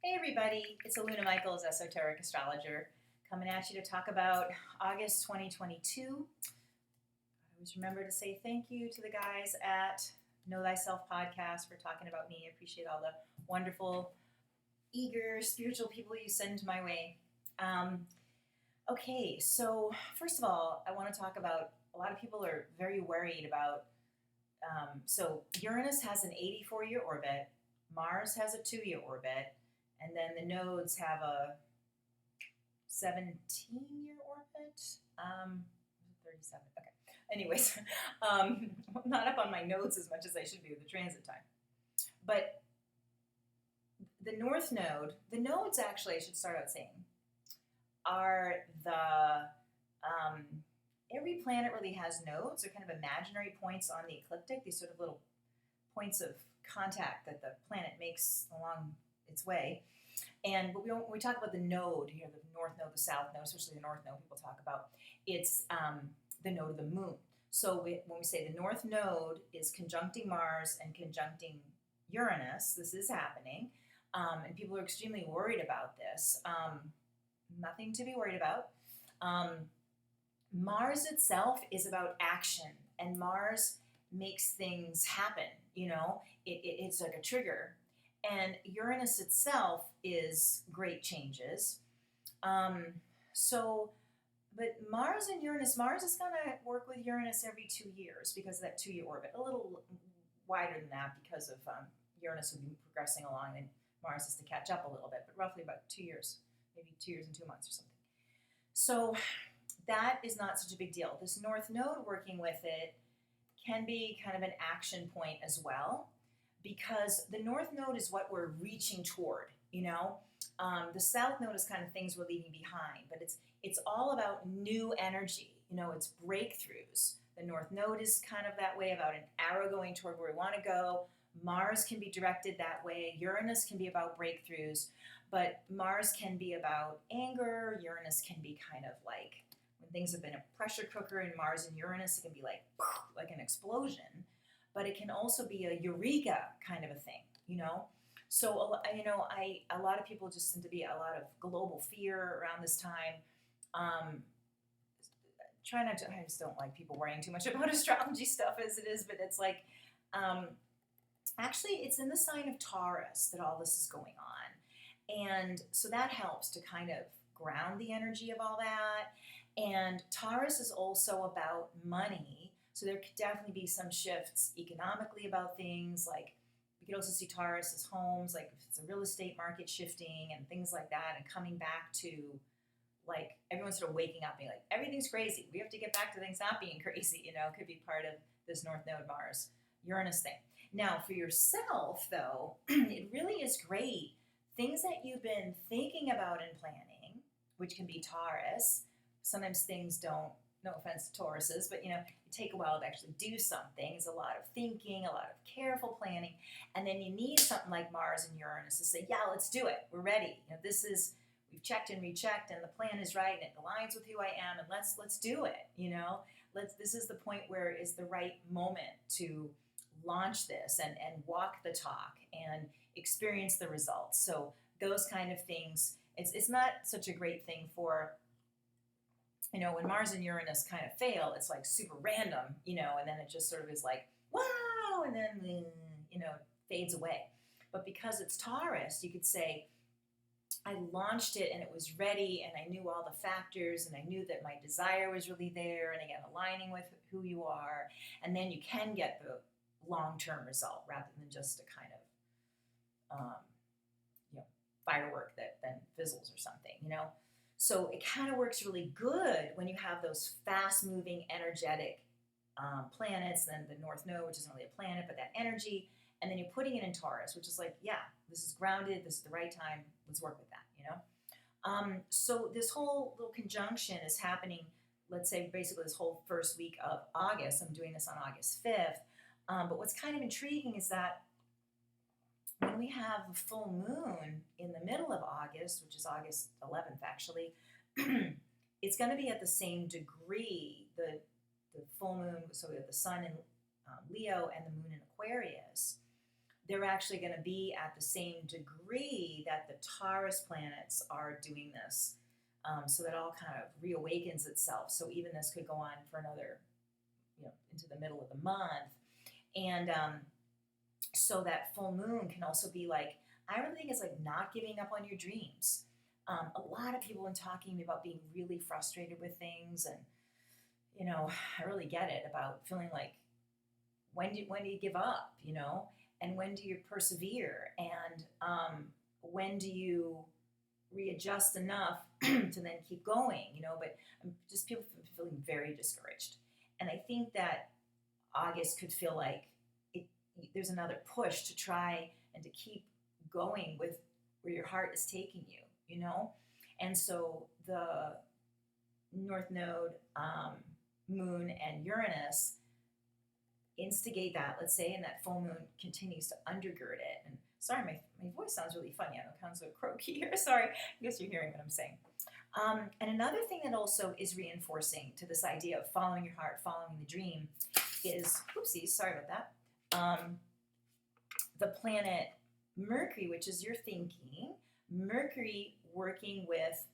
Hey everybody, it's Aluna Michaels, Esoteric Astrologer, coming at you to talk about August 2022. I always remember to say thank you to the guys at Know Thyself Podcast for talking about me. I appreciate all the wonderful, eager, spiritual people you send my way. Okay, so first of all, I want to talk about, a lot of people are very worried about, so Uranus has an 84-year orbit, Mars has a 2-year orbit, and then the nodes have a 17-year orbit. 37. Okay. Anyways, I'm not up on my nodes as much as I should be with the transit time. But the North Node, the nodes actually, I should start out saying, are every planet really has nodes. They're kind of imaginary points on the ecliptic, these sort of little points of contact that the planet makes along its way. And when we talk about the node here, the north node, the south node, especially the north node, people talk about, it's the node of the moon. So when we say the north node is conjuncting Mars and conjuncting Uranus, this is happening, and people are extremely worried about this. Nothing to be worried about. Mars itself is about action, and Mars makes things happen. You know, it's like a trigger. And Uranus itself is great changes. But Mars and Uranus, Mars is going to work with Uranus every 2 years because of that 2-year orbit. A little wider than that because of Uranus will be progressing along and Mars is to catch up a little bit, but roughly about 2 years, maybe 2 years and 2 months or something. So that is not such a big deal. This North Node working with it can be kind of an action point as well, because the North Node is what we're reaching toward, you know. The South Node is kind of things we're leaving behind, but it's all about new energy, you know, it's breakthroughs. The North Node is kind of that way, about an arrow going toward where we want to go. Mars can be directed that way. Uranus can be about breakthroughs, but Mars can be about anger. Uranus can be kind of like when things have been a pressure cooker, in Mars and Uranus, it can be like an explosion. But it can also be a eureka kind of a thing, you know? So, you know, a lot of people just seem to be a lot of global fear around this time. Try not to, I just don't like people worrying too much about astrology stuff as it is, but it's like, actually it's in the sign of Taurus that all this is going on. And so that helps to kind of ground the energy of all that. And Taurus is also about money. So there could definitely be some shifts economically about things. Like we could also see Taurus as homes, like if it's a real estate market shifting and things like that, and coming back to like everyone's sort of waking up being like, everything's crazy. We have to get back to things not being crazy, you know, it could be part of this North Node Mars Uranus thing. Now for yourself though, it really is great. Things that you've been thinking about and planning, which can be Taurus. Sometimes things don't, no offense to Tauruses, but you know, it take a while to actually do something. It's a lot of thinking, a lot of careful planning, and then you need something like Mars and Uranus to say, yeah, let's do it. We're ready. You know, we've checked and rechecked, and the plan is right, and it aligns with who I am, and let's do it. You know, this is the point where it's the right moment to launch this and walk the talk and experience the results. So those kind of things. It's not such a great thing for, you know, when Mars and Uranus kind of fail, it's like super random, you know, and then it just sort of is like, wow, and then, you know, fades away. But because it's Taurus, you could say, I launched it and it was ready and I knew all the factors and I knew that my desire was really there, and again, aligning with who you are. And then you can get the long-term result rather than just a kind of, you know, firework that then fizzles or something, you know. So it kind of works really good when you have those fast-moving, energetic planets, then the North Node, which isn't really a planet, but that energy, and then you're putting it in Taurus, which is like, yeah, this is grounded, this is the right time, let's work with that, you know? So this whole little conjunction is happening, let's say, basically this whole first week of August. I'm doing this on August 5th. But what's kind of intriguing is that when we have a full moon in the middle of August, which is August 11th actually, it's going to be at the same degree, the full moon, so we have the sun in Leo and the moon in Aquarius. they're actually going to be at the same degree that the Taurus planets are doing this. So that all kind of reawakens itself. So even this could go on for another, into the middle of the month. And so that full moon can also be like, I really think it's like not giving up on your dreams. A lot of people have been talking to me about being really frustrated with things, and I really get it about feeling like when do you give up, and when do you persevere, and when do you readjust enough to then keep going, but just people feeling very discouraged. And I think that August could feel like there's another push to try and to keep going with where your heart is taking you, And so the North Node, Moon, and Uranus instigate that, let's say, and that full moon continues to undergird it. And sorry, my voice sounds really funny. I know it sounds so croaky here. Sorry. I guess you're hearing what I'm saying. And another thing that also is reinforcing to this idea of following your heart, following the dream, is, oopsies, sorry about that, the planet Mercury, which is your thinking, Mercury working with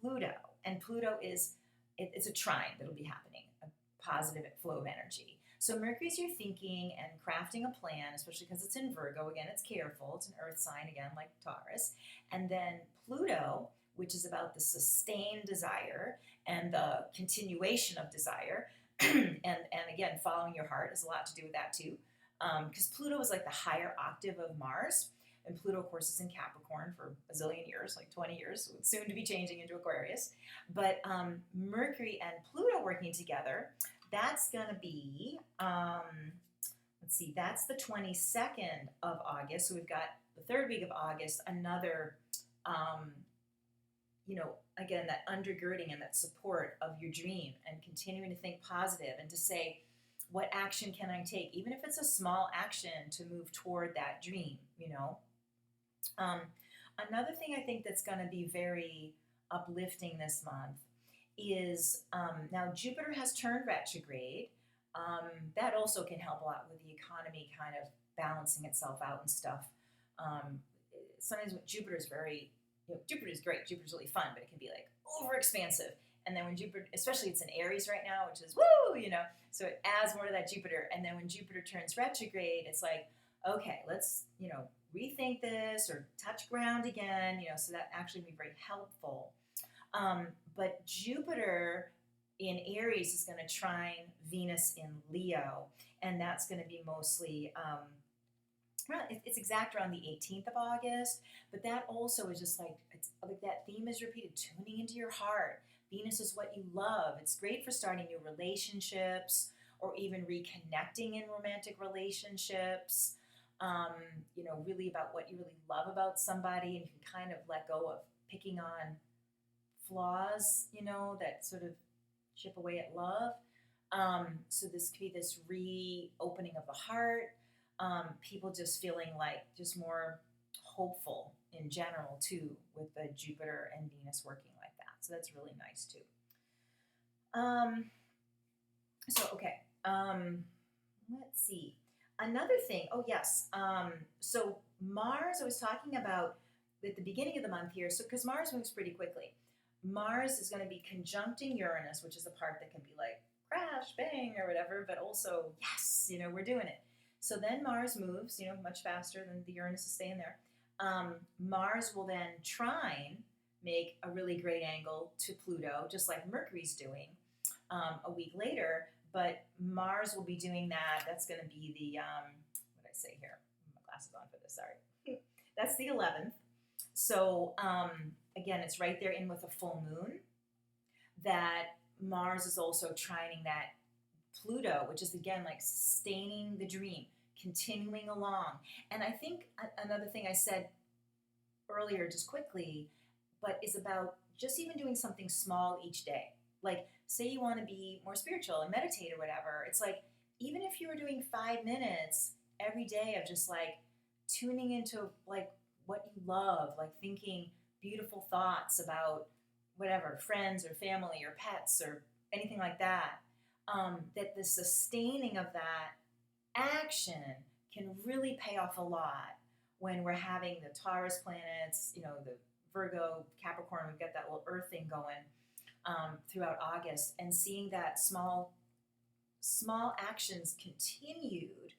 Pluto. And Pluto it's a trine that'll be happening, a positive flow of energy. So Mercury's your thinking and crafting a plan, especially because it's in Virgo. Again, it's careful. It's an earth sign, again, like Taurus. And then Pluto, which is about the sustained desire and the continuation of desire. and again, following your heart has a lot to do with that too. Because Pluto is like the higher octave of Mars. And Pluto, of course, is in Capricorn for a zillion years, like 20 years, so it's soon to be changing into Aquarius. But Mercury and Pluto working together, that's going to be, let's see, that's the 22nd of August. So we've got the third week of August, another, again, that undergirding and that support of your dream and continuing to think positive and to say, what action can I take? Even if it's a small action to move toward that dream, Another thing I think that's going to be very uplifting this month is now Jupiter has turned retrograde. That also can help a lot with the economy kind of balancing itself out and stuff. Sometimes when Jupiter is Jupiter is great. Jupiter's really fun, but it can be like over expansive. And then when Jupiter, especially it's in Aries right now, which is woo, so it adds more to that Jupiter. And then when Jupiter turns retrograde, it's like, okay, let's, rethink this or touch ground again, so that actually be very helpful. But Jupiter in Aries is going to trine Venus in Leo, and that's going to be mostly, it's exact around the 18th of August, but that also is just like, it's like that theme is repeated, tuning into your heart. Venus is what you love. It's great for starting new relationships or even reconnecting in romantic relationships. Really about what you really love about somebody, and you can kind of let go of picking on flaws, that sort of chip away at love. So this could be this reopening of the heart, people just feeling like just more hopeful in general too, with the Jupiter and Venus working like that. So that's really nice too. Let's see. Another thing, so Mars, I was talking about at the beginning of the month here, so because Mars moves pretty quickly. Mars is going to be conjuncting Uranus, which is the part that can be like crash, bang, or whatever, but also, yes, we're doing it. So then Mars moves, much faster than the Uranus is staying there. Mars will then trine, make a really great angle to Pluto, just like Mercury's doing a week later. But Mars will be doing that. That's going to be the, what did I say here? My glasses on for this, sorry. That's the 11th. So, again, it's right there in with a full moon. That Mars is also trining that Pluto, which is, again, like sustaining the dream, continuing along. And I think another thing I said earlier, just quickly, but is about just even doing something small each day. Like, say you want to be more spiritual and meditate or whatever. It's like, even if you were doing 5 minutes every day of just like tuning into like what you love, like thinking beautiful thoughts about whatever, friends or family or pets or anything like that, that the sustaining of that action can really pay off a lot when we're having the Taurus planets, the Virgo, Capricorn, we've got that little Earth thing going throughout August, and seeing that small actions continued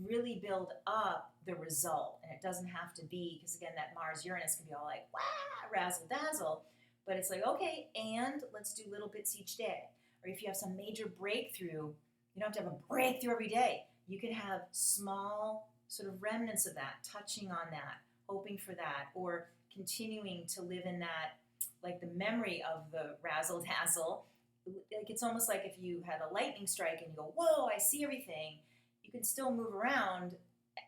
really build up the result. And it doesn't have to be, because again, that Mars Uranus can be all like, wow, razzle dazzle. But it's like, okay, and let's do little bits each day. Or if you have some major breakthrough, you don't have to have a breakthrough every day. You can have small sort of remnants of that, touching on that, hoping for that, or continuing to live in that, like the memory of the razzle dazzle. Like it's almost like if you had a lightning strike and you go, whoa, I see everything. You can still move around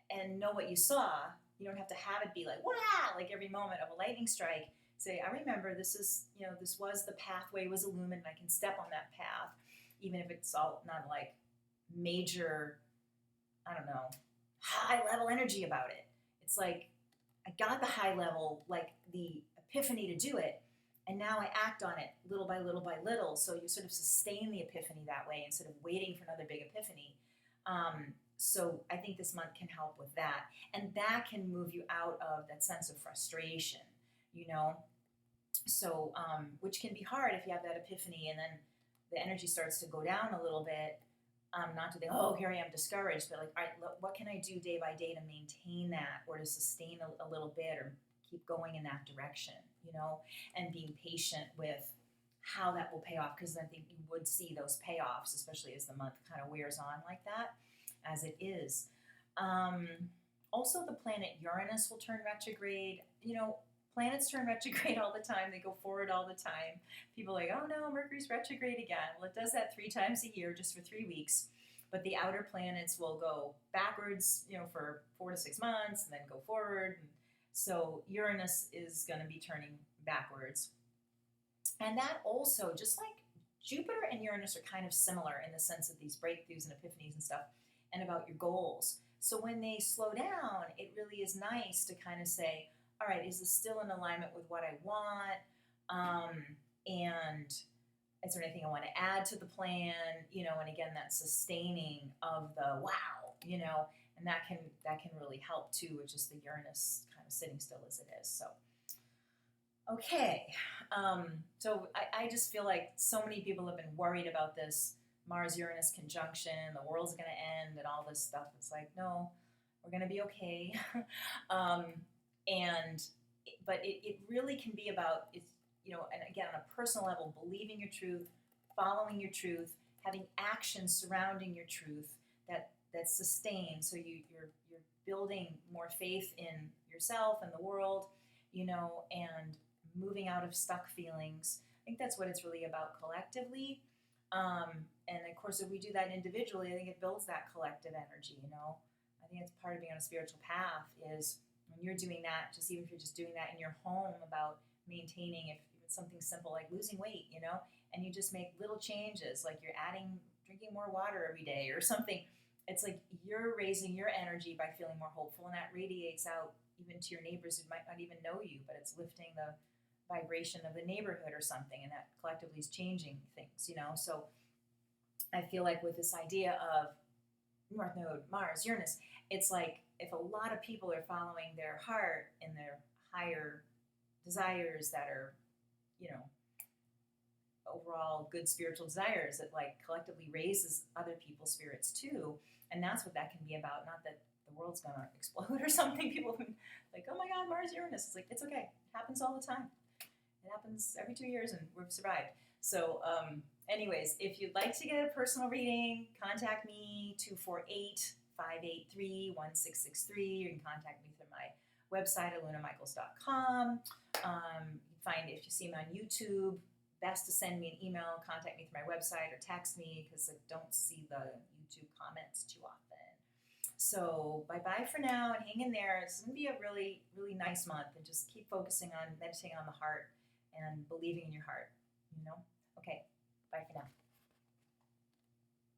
and know what you saw. You don't have to have it be like, wow, like every moment of a lightning strike. Say, I remember this is, this was the pathway was illumined. I can step on that path, even if it's all not like major, I don't know, high level energy about it. It's like I got the high level, like the epiphany to do it, and now I act on it little by little by little. So you sort of sustain the epiphany that way instead of waiting for another big epiphany. So I think this month can help with that, and that can move you out of that sense of frustration, So, which can be hard if you have that epiphany and then the energy starts to go down a little bit. Not to think, oh, here I am discouraged, but like, all right, what can I do day by day to maintain that or to sustain a little bit or keep going in that direction, and being patient with how that will pay off, because I think you would see those payoffs, especially as the month kind of wears on like that, as it is. Also, the planet Uranus will turn retrograde. Planets turn retrograde all the time. They go forward all the time. People are like, oh no, Mercury's retrograde again. Well, it does that 3 times a year, just for 3 weeks. But the outer planets will go backwards, for 4 to 6 months, and then go forward. And so Uranus is going to be turning backwards. And that also, just like Jupiter and Uranus are kind of similar in the sense of these breakthroughs and epiphanies and stuff, and about your goals. So when they slow down, it really is nice to kind of say, all right, is this still in alignment with what I want? And is there anything I want to add to the plan? And again, that sustaining of the wow, and that can really help too, with just the Uranus kind of sitting still as it is. So, okay. So I just feel like so many people have been worried about this Mars-Uranus conjunction, the world's going to end and all this stuff. It's like, no, we're going to be okay. But it really can be about, and again, on a personal level, believing your truth, following your truth, having actions surrounding your truth that sustain. So you're building more faith in yourself and the world, and moving out of stuck feelings. I think that's what it's really about collectively. And of course, if we do that individually, I think it builds that collective energy, I think it's part of being on a spiritual path is when you're doing that, just even if you're just doing that in your home, about maintaining, if it's something simple like losing weight, and you just make little changes, like you're drinking more water every day or something. It's like you're raising your energy by feeling more hopeful, and that radiates out even to your neighbors who might not even know you, but it's lifting the vibration of the neighborhood or something, and that collectively is changing things, So I feel like with this idea of North Node, Mars, Uranus, it's like if a lot of people are following their heart and their higher desires that are, overall good spiritual desires, that like collectively raises other people's spirits too. And that's what that can be about. Not that the world's going to explode or something. People have been like, oh my God, Mars, Uranus. It's like, it's okay. It happens all the time. It happens every 2 years and we've survived. So anyways, if you'd like to get a personal reading, contact me, 248-583-1663. You can contact me through my website, alunamichaels.com. You can find, if you see me on YouTube, best to send me an email, contact me through my website, or text me, because I don't see the YouTube comments too often. So bye-bye for now, and hang in there. It's going to be a really, really nice month, and just keep focusing on meditating on the heart and believing in your heart, Okay, bye for now.